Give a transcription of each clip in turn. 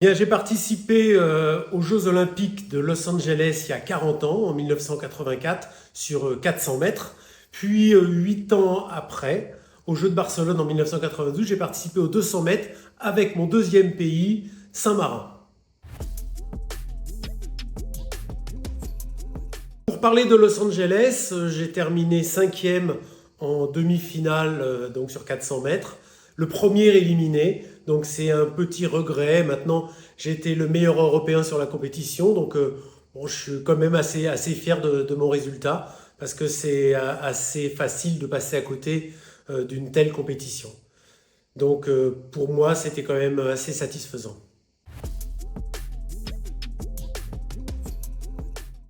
Bien, j'ai participé aux Jeux Olympiques de Los Angeles il y a 40 ans, en 1984, sur 400 mètres. Puis 8 ans après, aux Jeux de Barcelone en 1992, j'ai participé aux 200 mètres avec mon deuxième pays, Saint-Marin. Pour parler de Los Angeles, j'ai terminé 5e en demi-finale donc sur 400 mètres. Le premier éliminé, donc c'est un petit regret. Maintenant, j'ai été le meilleur européen sur la compétition, donc bon, je suis quand même assez fier de mon résultat parce que c'est assez facile de passer à côté d'une telle compétition. Donc pour moi, c'était quand même assez satisfaisant.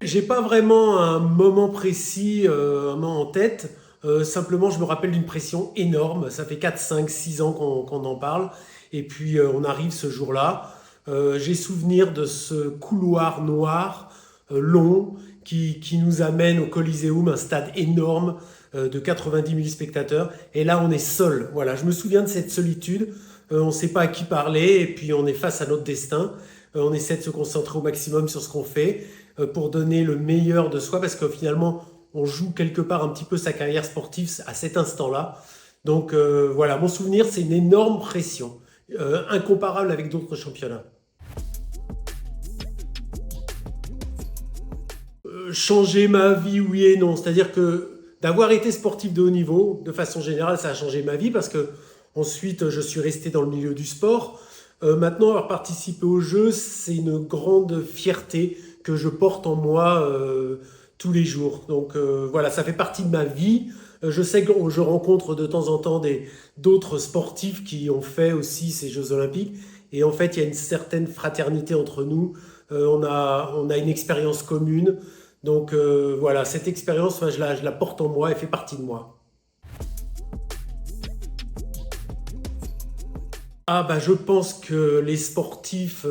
J'ai pas vraiment un moment précis, un moment en tête. Simplement, je me rappelle d'une pression énorme. Ça fait 4, 5, 6 ans qu'on en parle. Et puis, on arrive ce jour-là. J'ai souvenir de ce couloir noir, long, qui nous amène au Coliseum, un stade énorme de 90 000 spectateurs. Et là, on est seul. Voilà, je me souviens de cette solitude. On ne sait pas à qui parler et puis on est face à notre destin. On essaie de se concentrer au maximum sur ce qu'on fait pour donner le meilleur de soi parce que finalement, on joue quelque part un petit peu sa carrière sportive à cet instant-là. Donc voilà, mon souvenir, c'est une énorme pression, incomparable avec d'autres championnats. Changer ma vie, oui et non. C'est-à-dire que d'avoir été sportif de haut niveau, de façon générale, ça a changé ma vie parce que ensuite, je suis resté dans le milieu du sport. Maintenant, avoir participé aux Jeux, c'est une grande fierté que je porte en moi tous les jours. Donc voilà, ça fait partie de ma vie. Je sais que je rencontre de temps en temps d'autres sportifs qui ont fait aussi ces Jeux Olympiques. Et en fait, il y a une certaine fraternité entre nous. On a une expérience commune. Donc voilà, cette expérience, enfin, je la porte en moi, elle fait partie de moi. Ah bah je pense que les sportifs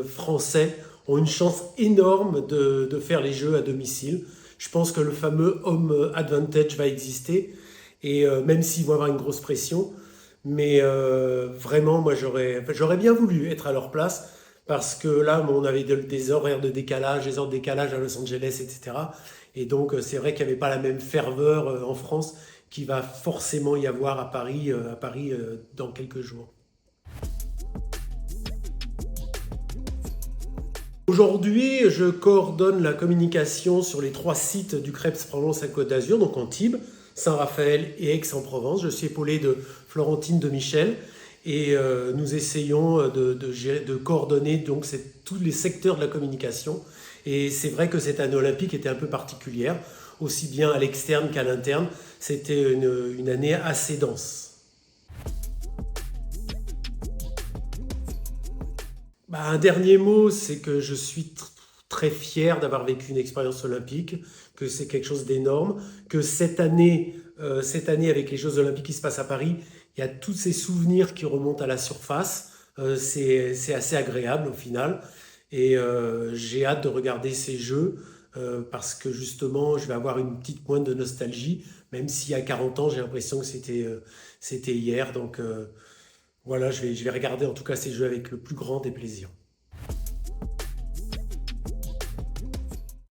français ont une chance énorme de faire les Jeux à domicile. Je pense que le fameux home advantage va exister, et même s'ils vont avoir une grosse pression, mais vraiment moi j'aurais bien voulu être à leur place parce que là on avait des horaires de décalage, des heures de décalage à Los Angeles, etc. Et donc c'est vrai qu'il n'y avait pas la même ferveur en France qu'il va forcément y avoir à Paris dans quelques jours. Aujourd'hui, je coordonne la communication sur les 3 sites du Crêpes Provence-Côte d'Azur, donc Antibes, Saint-Raphaël et Aix-en-Provence. Je suis épaulé de Florentine de Michel et nous essayons de coordonner donc tous les secteurs de la communication. Et c'est vrai que cette année olympique était un peu particulière, aussi bien à l'externe qu'à l'interne. C'était une année assez dense. Bah, un dernier mot, c'est que je suis très fier d'avoir vécu une expérience olympique, que c'est quelque chose d'énorme, que cette année avec les Jeux olympiques qui se passent à Paris, il y a tous ces souvenirs qui remontent à la surface. C'est assez agréable au final. Et j'ai hâte de regarder ces Jeux parce que justement, je vais avoir une petite pointe de nostalgie, même s'il y a 40 ans, j'ai l'impression que c'était hier. Donc voilà, je vais regarder en tout cas ces Jeux avec le plus grand des plaisirs.